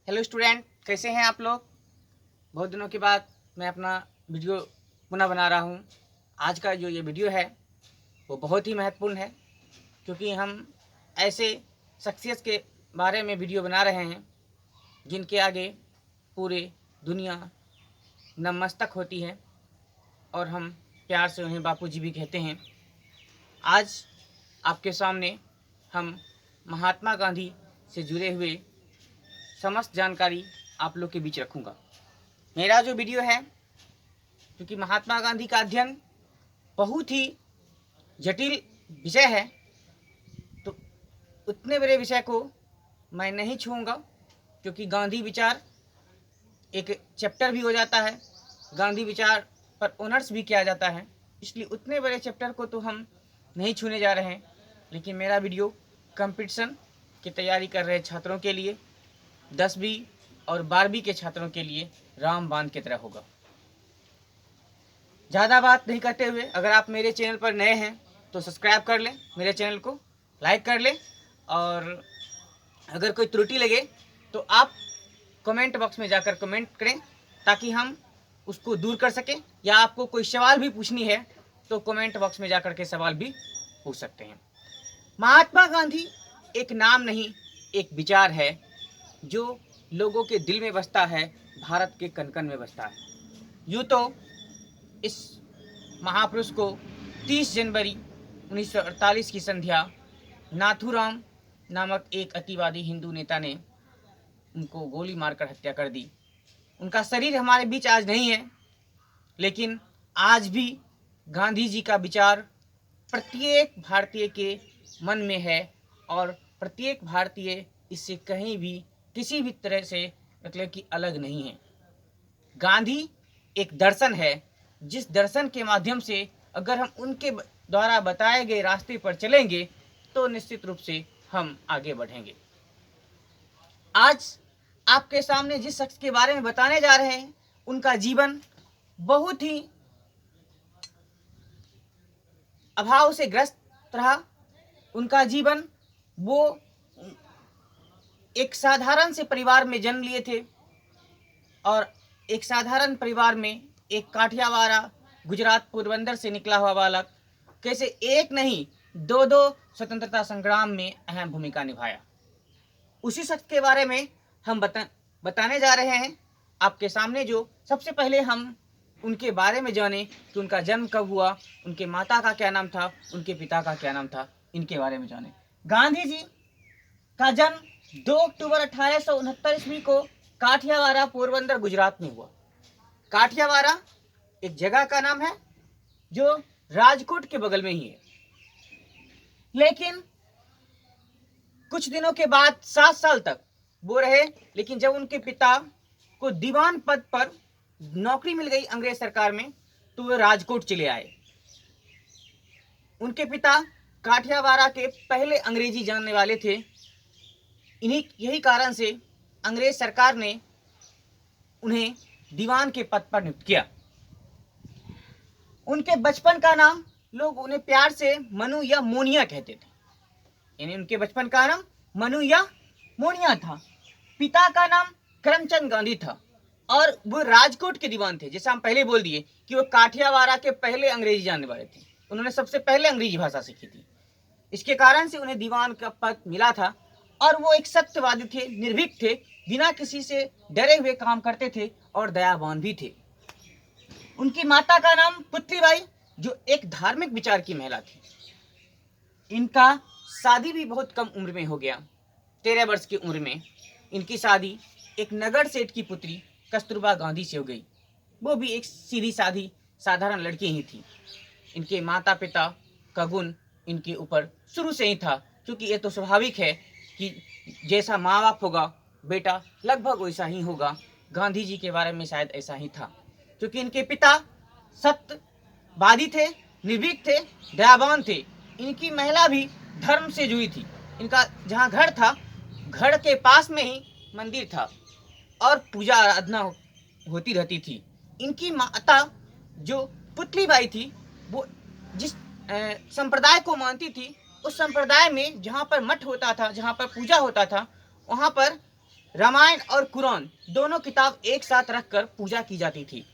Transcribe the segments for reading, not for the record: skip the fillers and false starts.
Hello student, कैसे हैं आप लोग। बहुत दिनों के बाद मैं अपना वीडियो पुनः बना रहा हूँ। आज का जो ये वीडियो है वो बहुत ही महत्वपूर्ण है, क्योंकि हम ऐसे शख्सियत के बारे में वीडियो बना रहे हैं जिनके आगे पूरे दुनिया नतमस्तक होती है और हम प्यार से उन्हें बापू जी भी कहते हैं। आज आपके सामने हम महात्मा गांधी से जुड़े हुए समस्त जानकारी आप लोग के बीच रखूंगा। मेरा जो वीडियो है, क्योंकि महात्मा गांधी का अध्ययन बहुत ही जटिल विषय है, तो उतने बड़े विषय को मैं नहीं छूऊंगा, क्योंकि गांधी विचार एक चैप्टर भी हो जाता है, गांधी विचार पर ऑनर्स भी किया जाता है, इसलिए उतने बड़े चैप्टर को तो हम नहीं छूने जा रहे हैं। लेकिन मेरा वीडियो कंपटीशन की तैयारी कर रहे छात्रों के लिए, 10वीं और 12वीं के छात्रों के लिए रामबाण की तरह होगा। ज़्यादा बात नहीं करते हुए, अगर आप मेरे चैनल पर नए हैं तो सब्सक्राइब कर लें, मेरे चैनल को लाइक कर लें, और अगर कोई त्रुटि लगे तो आप कमेंट बॉक्स में जाकर कमेंट करें, ताकि हम उसको दूर कर सकें। या आपको कोई सवाल भी पूछनी है तो कमेंट बॉक्स में जाकर के सवाल भी पूछ सकते हैं। महात्मा गांधी एक नाम नहीं, एक विचार है जो लोगों के दिल में बसता है, भारत के कण कण में बसता है। यूँ तो इस महापुरुष को 30 जनवरी 1948 की संध्या नाथूराम नामक एक अतिवादी हिंदू नेता ने उनको गोली मारकर हत्या कर दी। उनका शरीर हमारे बीच आज नहीं है, लेकिन आज भी गांधी जी का विचार प्रत्येक भारतीय के मन में है, और प्रत्येक भारतीय इससे कहीं भी किसी भी तरह से मतलब कि अलग नहीं है। गांधी एक दर्शन है, जिस दर्शन के माध्यम से अगर हम उनके द्वारा बताए गए रास्ते पर चलेंगे तो निश्चित रूप से हम आगे बढ़ेंगे। आज आपके सामने जिस शख्स के बारे में बताने जा रहे हैं, उनका जीवन बहुत ही अभाव से ग्रस्त रहा। उनका जीवन, वो एक साधारण से परिवार में जन्म लिए थे, और एक साधारण परिवार में एक काठियावाड़ गुजरात पोरबंदर से निकला हुआ बालक कैसे एक नहीं दो स्वतंत्रता संग्राम में अहम भूमिका निभाया, उसी शख्स के बारे में हम बताने जा रहे हैं आपके सामने। जो सबसे पहले हम उनके बारे में जाने कि उनका जन्म कब हुआ, उनके माता का क्या नाम था, उनके पिता का क्या नाम था, इनके बारे में जाने। गांधी जी का जन्म 2 अक्टूबर 1869 ईस्वी को काठियावाड़ पोरबंदर गुजरात में हुआ। काठियावाड़ एक जगह का नाम है जो राजकोट के बगल में ही है। लेकिन कुछ दिनों के बाद 7 साल तक वो रहे, लेकिन जब उनके पिता को दीवान पद पर नौकरी मिल गई अंग्रेज सरकार में, तो वो राजकोट चले आए। उनके पिता काठियावाड़ के पहले अंग्रेजी जानने वाले थे। यही कारण से अंग्रेज सरकार ने उन्हें दीवान के पद पर नियुक्त किया। उनके बचपन का नाम लोग उन्हें प्यार से मनु या मोनिया कहते थे, यानी उनके बचपन का नाम मनु या मोनिया था। पिता का नाम करमचंद गांधी था, और वो राजकोट के दीवान थे। जैसा हम पहले बोल दिए कि वो काठियावाड़ के पहले अंग्रेजी जानने वाले थे, उन्होंने सबसे पहले अंग्रेजी भाषा सीखी थी। इसके कारण से उन्हें दीवान का पद मिला था, और वो एक सत्यवादी थे, निर्भीक थे, बिना किसी से डरे हुए काम करते थे, और दयावान भी थे। उनकी माता का नाम पुत्रीबाई, जो एक धार्मिक विचार की महिला थी। इनका शादी भी बहुत कम उम्र में हो गया, 13 वर्ष की उम्र में इनकी शादी एक नगर सेठ की पुत्री कस्तूरबा गांधी से हो गई। वो भी एक सीधी साधी साधारण लड़की ही थी। इनके माता पिता का गुण इनके ऊपर शुरू से ही था, क्योंकि ये तो स्वाभाविक है कि जैसा माँ बाप होगा बेटा लगभग वैसा ही होगा। गांधी जी के बारे में शायद ऐसा ही था, क्योंकि इनके पिता सत्यवादी थे, निर्भीक थे, दयावान थे। इनकी महिला भी धर्म से जुड़ी थी। इनका जहाँ घर था, घर के पास में ही मंदिर था, और पूजा आराधना होती रहती थी। इनकी माता जो पुतलीबाई थी, वो जिस संप्रदाय को मानती थी, उस संप्रदाय में जहाँ पर मठ होता था, जहाँ पर पूजा होता था, वहाँ पर रामायण और कुरान दोनों किताब एक साथ रखकर पूजा की जाती थी।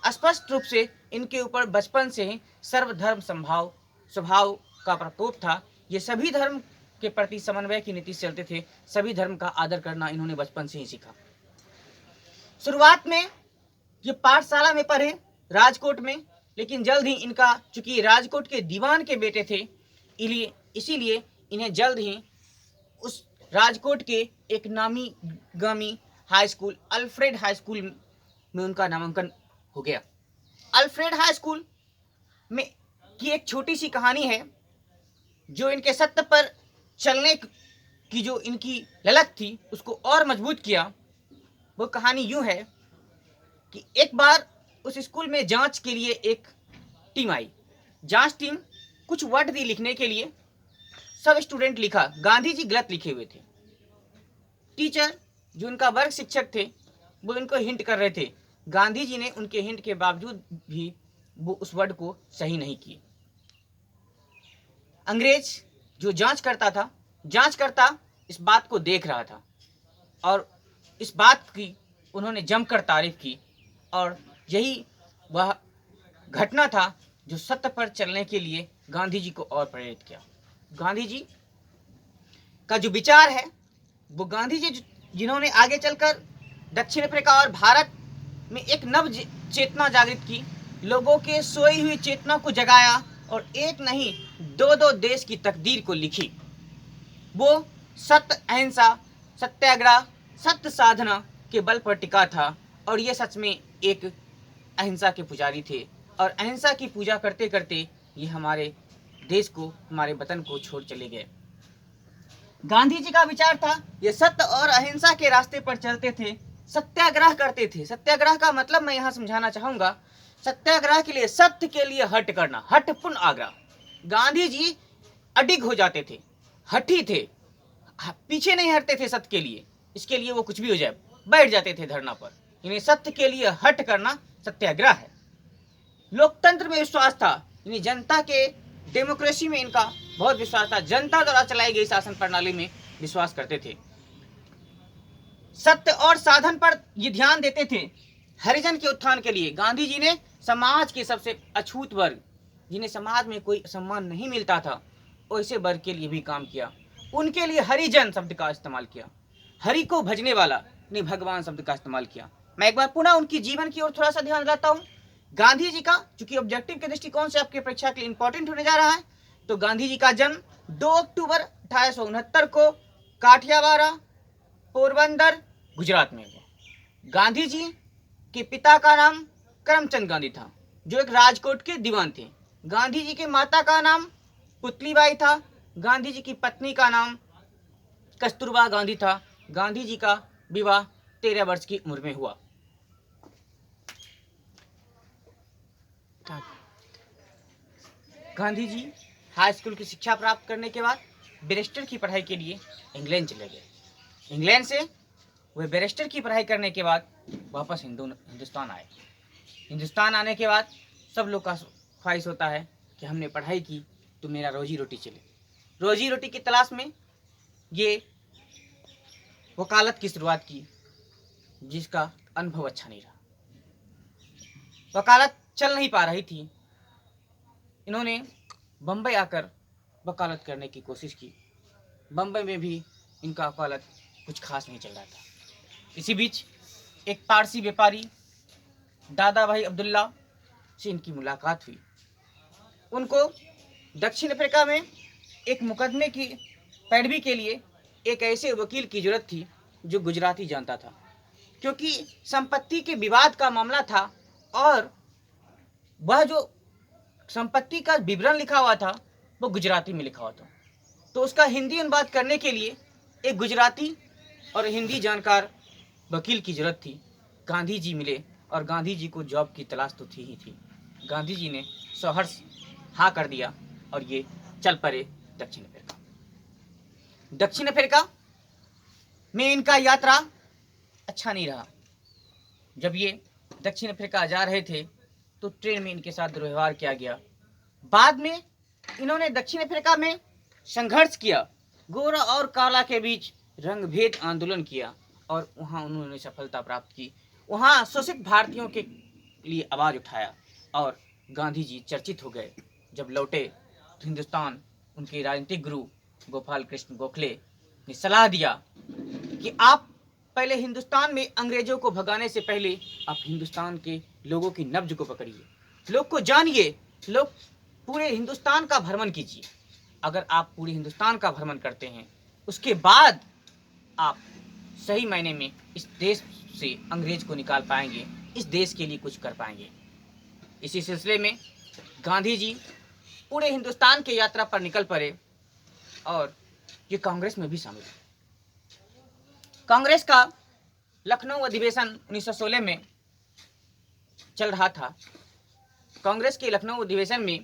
स्पष्ट रूप से इनके ऊपर बचपन से ही सर्वधर्म स्वभाव का प्रकोप था। ये सभी धर्म के प्रति समन्वय की नीति से चलते थे। सभी धर्म का आदर करना इन्होंने बचपन से ही सीखा। शुरुआत में ये पाठशाला में पढ़े राजकोट में, लेकिन जल्द ही इनका, चूंकि राजकोट के दीवान के बेटे थे, इसीलिए इन्हें जल्द ही उस राजकोट के एक नामी गामी high school Alfred high school में उनका नामांकन हो गया। अल्फ्रेड हाई स्कूल में की एक छोटी सी कहानी है जो इनके सत्य पर चलने की जो इनकी ललक थी उसको और मजबूत किया। वो कहानी यूं है कि एक बार उस स्कूल में जांच के लिए एक टीम आई। जांच टीम कुछ वर्ड दी लिखने के लिए। सब स्टूडेंट लिखा, गांधी जी गलत लिखे हुए थे। टीचर जो उनका वर्ग शिक्षक थे वो इनको हिंट कर रहे थे। गांधी जी ने उनके हिंट के बावजूद भी वो उस वर्ड को सही नहीं किए। अंग्रेज जो जांचकर्ता इस बात को देख रहा था और इस बात की उन्होंने जमकर तारीफ की, और यही वह घटना था जो सत्य पर चलने के लिए गांधी जी को और प्रेरित किया। गांधी जी का जो विचार है वो गांधी जी जिन्होंने आगे चलकर दक्षिण अफ्रीका और भारत में एक नव चेतना जागृत की, लोगों के सोई हुई चेतना को जगाया और एक नहीं दो देश की तकदीर को लिखी। वो सत्य, अहिंसा, सत्याग्रह, सत्य साधना के बल पर टिका था और ये सच में एक अहिंसा के पुजारी थे। और अहिंसा की पूजा करते करते ये हमारे देश को, हमारे वतन को छोड़ चले गए। गांधी जी का विचार था ये सत्य और अहिंसा के रास्ते पर चलते थे, सत्याग्रह करते थे। सत्याग्रह का मतलब मैं यहाँ समझाना चाहूंगा। सत्याग्रह के लिए, सत्य के लिए हट करना, हट पुन आग्रह। गांधी जी अडिग हो जाते थे, हठी थे, पीछे नहीं हटते थे सत्य के लिए। इसके लिए वो कुछ भी हो जाए बैठ जाते थे धरना पर। इन्हें सत्य के लिए हट करना सत्याग्रह है। लोकतंत्र में विश्वास था, इन्हें जनता के, डेमोक्रेसी में इनका बहुत विश्वास था। जनता द्वारा चलाई गई शासन प्रणाली में विश्वास करते थे। सत्य और साधन पर ये ध्यान देते थे। हरिजन के उत्थान के लिए गांधी जी ने समाज के सबसे अछूत वर्ग, जिन्हें समाज में कोई सम्मान नहीं मिलता था, वैसे वर्ग के लिए भी काम किया। उनके लिए हरिजन शब्द का इस्तेमाल किया। हरि को भजने वाला, ने भगवान शब्द का इस्तेमाल किया। मैं एक बार पुनः उनकी जीवन की ओर थोड़ा सा ध्यान दिलाता हूँ। गांधी जी का, चूंकि ऑब्जेक्टिव के दृष्टिकोण से आपके परीक्षा के लिए इंपॉर्टेंट होने जा रहा है, तो गांधी जी का जन्म 2 अक्टूबर 1869 को काठियावाड़, पोरबंदर, गुजरात में हुआ। गांधी जी के पिता का नाम करमचंद गांधी था, जो एक राजकोट के दीवान थे। गांधी जी के माता का नाम पुतलीबाई था। गांधी जी की पत्नी का नाम कस्तूरबा गांधी था। गांधी जी का विवाह 13 वर्ष की उम्र में हुआ। गांधी जी हाई स्कूल की शिक्षा प्राप्त करने के बाद बैरिस्टर की पढ़ाई के लिए इंग्लैंड चले गए। इंग्लैंड से वे बैरिस्टर की पढ़ाई करने के बाद वापस हिंदुस्तान आए। हिंदुस्तान आने के बाद सब लोग का ख्वाहिश होता है कि हमने पढ़ाई की तो मेरा रोजी रोटी चले। रोजी रोटी की तलाश में ये वकालत की शुरुआत की, जिसका अनुभव अच्छा नहीं रहा। वकालत चल नहीं पा रही थी। इन्होंने बम्बई आकर वकालत करने की कोशिश की। बम्बई में भी इनका वकालत कुछ खास नहीं चल रहा था। इसी बीच एक पारसी व्यापारी दादा भाई अब्दुल्ला से इनकी मुलाकात हुई। उनको दक्षिण अफ्रीका में एक मुकदमे की पैरवी के लिए एक ऐसे वकील की जरूरत थी जो गुजराती जानता था, क्योंकि संपत्ति के विवाद का मामला था और वह जो संपत्ति का विवरण लिखा हुआ था वो गुजराती में लिखा हुआ था। तो उसका हिंदी अनुवाद करने के लिए एक गुजराती और हिंदी जानकार वकील की जरूरत थी। गांधी जी मिले और गांधी जी को जॉब की तलाश तो थी ही थी। गांधी जी ने सहर्ष हाँ कर दिया और ये चल पड़े दक्षिण अफ्रीका। दक्षिण अफ्रीका में इनका यात्रा अच्छा नहीं रहा। जब ये दक्षिण अफ्रीका जा रहे थे तो ट्रेन में इनके साथ दुर्व्यवहार किया गया। बाद में इन्होंने दक्षिण अफ्रीका में संघर्ष किया, गोरा और काला के बीच रंगभेद आंदोलन किया और वहाँ उन्होंने सफलता प्राप्त की। वहाँ शोषित भारतीयों के लिए आवाज़ उठाया और गांधी जी चर्चित हो गए। जब लौटे हिंदुस्तान, उनके राजनीतिक गुरु गोपाल कृष्ण गोखले ने सलाह दिया कि आप पहले हिंदुस्तान में अंग्रेजों को भगाने से पहले आप हिंदुस्तान के लोगों की नब्ज को पकड़िए, लोग को जानिए, लोग पूरे हिंदुस्तान का भ्रमण कीजिए। अगर आप पूरे हिंदुस्तान का भ्रमण करते हैं, उसके बाद आप सही मायने में इस देश से अंग्रेज को निकाल पाएंगे, इस देश के लिए कुछ कर पाएंगे। इसी सिलसिले में गांधी जी पूरे हिंदुस्तान की यात्रा पर निकल पड़े और ये कांग्रेस में भी शामिल है। कांग्रेस का लखनऊ अधिवेशन 1916 में चल रहा था। कांग्रेस के लखनऊ अधिवेशन में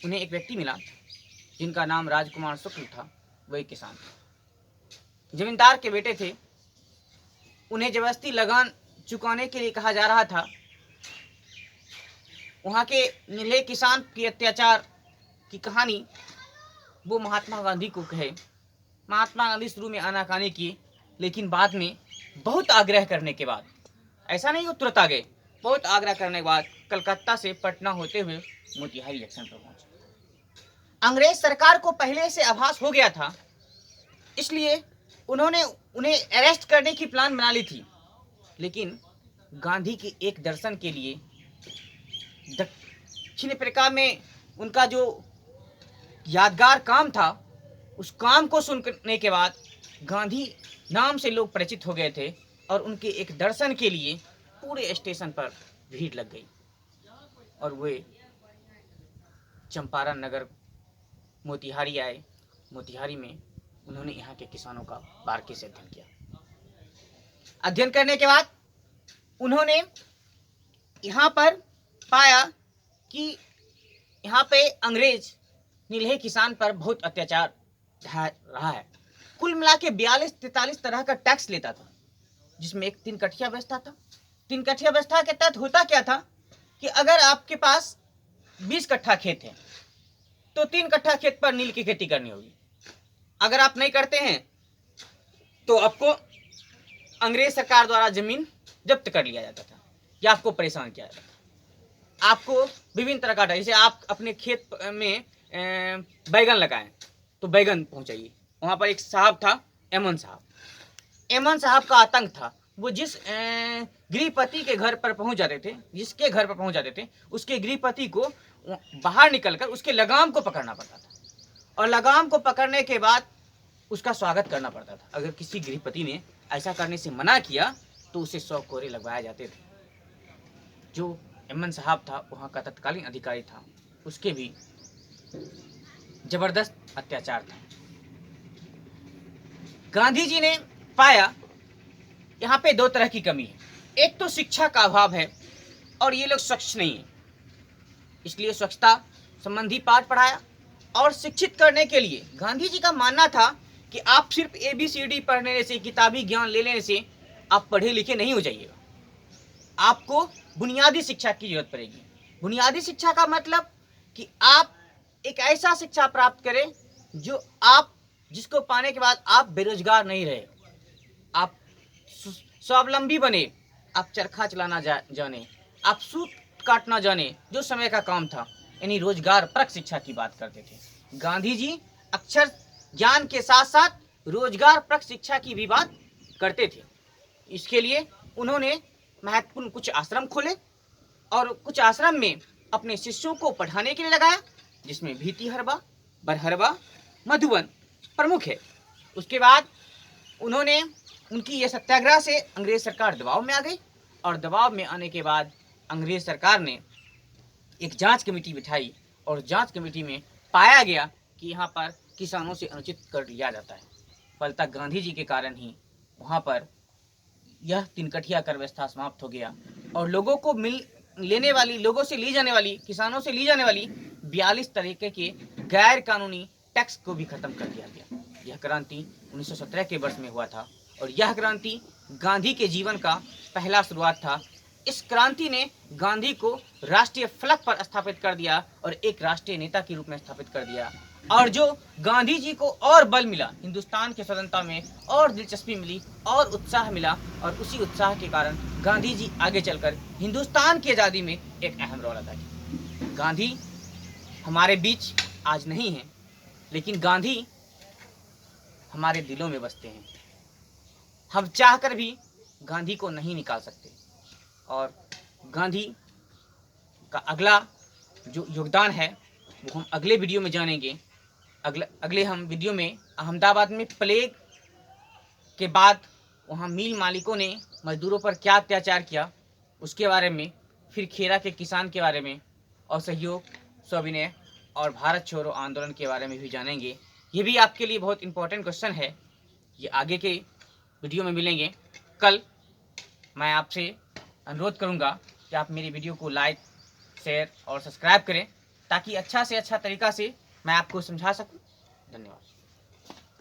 उन्हें एक व्यक्ति मिला जिनका नाम राजकुमार शुक्ल था। वही किसान थे, जमींदार के बेटे थे। उन्हें जबरदस्ती लगान चुकाने के लिए कहा जा रहा था। वहाँ के नीले किसान के अत्याचार की कहानी वो महात्मा गांधी को कहे। महात्मा गांधी शुरू में आनाकानी किए, लेकिन बाद में बहुत आग्रह करने के बाद, ऐसा नहीं वो तुरंत आ गए, बहुत आग्रह करने के बाद कलकत्ता से पटना होते हुए मोतिहारी जंक्शन पर पहुंचे। अंग्रेज सरकार को पहले से आभास हो गया था, इसलिए उन्होंने उन्हें अरेस्ट करने की प्लान बना ली थी। लेकिन गांधी के एक दर्शन के लिए दक्षिण अफ्रीका में उनका जो यादगार काम था, उस काम को सुनने के बाद गांधी नाम से लोग परिचित हो गए थे और उनके एक दर्शन के लिए पूरे स्टेशन पर भीड़ लग गई और वे चंपारण नगर मोतिहारी आए। मोतिहारी में उन्होंने यहाँ के किसानों का बारीकी से अध्ययन किया। अध्ययन करने के बाद उन्होंने यहाँ पर पाया कि यहाँ पे अंग्रेज नीले किसान पर बहुत अत्याचार रहा है। कुल मिला के 42-43 तरह का टैक्स लेता था, जिसमें एक 3 कठिया व्यवस्था था। 3 कठिया व्यवस्था के तहत होता क्या था कि अगर आपके पास 20 कट्ठा खेत है तो 3 कट्ठा खेत पर नील की खेती करनी होगी। अगर आप नहीं करते हैं तो आपको अंग्रेज सरकार द्वारा जमीन जब्त कर लिया जाता था या आपको परेशान किया जाता था। आपको विभिन्न तरह का, जैसे आप अपने खेत में बैगन लगाएं तो बैगन पहुंचाइए। वहाँ पर एक साहब था, एमन साहब का आतंक था। वो जिस गृहपति के घर पर पहुंच जाते थे, जिसके घर पर पहुंच जाते थे, उसके गृहपति को बाहर निकलकर उसके लगाम को पकड़ना पड़ता था और लगाम को पकड़ने के बाद उसका स्वागत करना पड़ता था। अगर किसी गृहपति ने ऐसा करने से मना किया तो उसे 100 कोड़े लगवाए जाते थे। जो एमन साहब था, वहाँ का तत्कालीन अधिकारी था, उसके भी जबरदस्त अत्याचार था। गांधी जी ने पाया यहाँ पे 2 तरह की कमी है। एक तो शिक्षा का अभाव है और ये लोग स्वच्छ नहीं है, इसलिए स्वच्छता संबंधी पाठ पढ़ाया। और शिक्षित करने के लिए गांधी जी का मानना था कि आप सिर्फ ABCD पढ़ने से, किताबी ज्ञान ले लेने से आप पढ़े लिखे नहीं हो जाइएगा। आपको बुनियादी शिक्षा की जरूरत पड़ेगी। बुनियादी शिक्षा का मतलब कि आप एक ऐसा शिक्षा प्राप्त करें जो जिसको पाने के बाद आप बेरोजगार नहीं रहे, आप स्वावलंबी बने, आप चरखा चलाना जाने, आप सूत काटना जाने, जो समय का काम था। यानी रोजगार परक शिक्षा की बात करते थे। गांधी जी अक्षर ज्ञान के साथ साथ रोजगार परक शिक्षा की भी बात करते थे। इसके लिए उन्होंने महत्वपूर्ण कुछ आश्रम खोले और कुछ आश्रम में अपने शिष्यों को पढ़ाने के लिए लगाया, जिसमें भीतिहरबा, बरहरबा, मधुबन प्रमुख है। उसके बाद उनकी यह सत्याग्रह से अंग्रेज सरकार दबाव में आ गई और दबाव में आने के बाद अंग्रेज सरकार ने एक जांच कमेटी बिठाई और जांच कमेटी में पाया गया कि यहाँ पर किसानों से अनुचित कर लिया जाता है। फलतः गांधी जी के कारण ही वहाँ पर यह 3 कठिया कर व्यवस्था समाप्त हो गया और लोगों से ली जाने वाली, किसानों से ली जाने वाली 42 तरीके के गैर कानूनी टैक्स को भी खत्म कर दिया गया। यह क्रांति 1917 के वर्ष में हुआ था और यह क्रांति गांधी के जीवन का पहला शुरुआत था। इस क्रांति ने गांधी को राष्ट्रीय फलक पर स्थापित कर दिया और एक राष्ट्रीय नेता के रूप में स्थापित कर दिया और जो गांधी जी को और बल मिला, हिंदुस्तान की स्वतंत्रता में और दिलचस्पी मिली और उत्साह मिला, और उसी उत्साह के कारण गांधी जी आगे चलकर हिंदुस्तान की आज़ादी में एक अहम रोल अदा किया। गांधी हमारे बीच आज नहीं है, लेकिन गांधी हमारे दिलों में बसते हैं। हम चाहकर भी गांधी को नहीं निकाल सकते। और गांधी का अगला जो योगदान है वो हम अगले वीडियो में जानेंगे। अगले हम वीडियो में अहमदाबाद में प्लेग के बाद वहाँ मिल मालिकों ने मजदूरों पर क्या अत्याचार किया उसके बारे में, फिर खेरा के किसान के बारे में, और सहयोग, सविनय और भारत छोड़ो आंदोलन के बारे में भी जानेंगे। ये भी आपके लिए बहुत इंपॉर्टेंट क्वेश्चन है। ये आगे के वीडियो में मिलेंगे। कल मैं आपसे अनुरोध करूँगा कि आप मेरी वीडियो को लाइक, शेयर और सब्सक्राइब करें, ताकि अच्छा से अच्छा तरीका से मैं आपको समझा सकूं। धन्यवाद।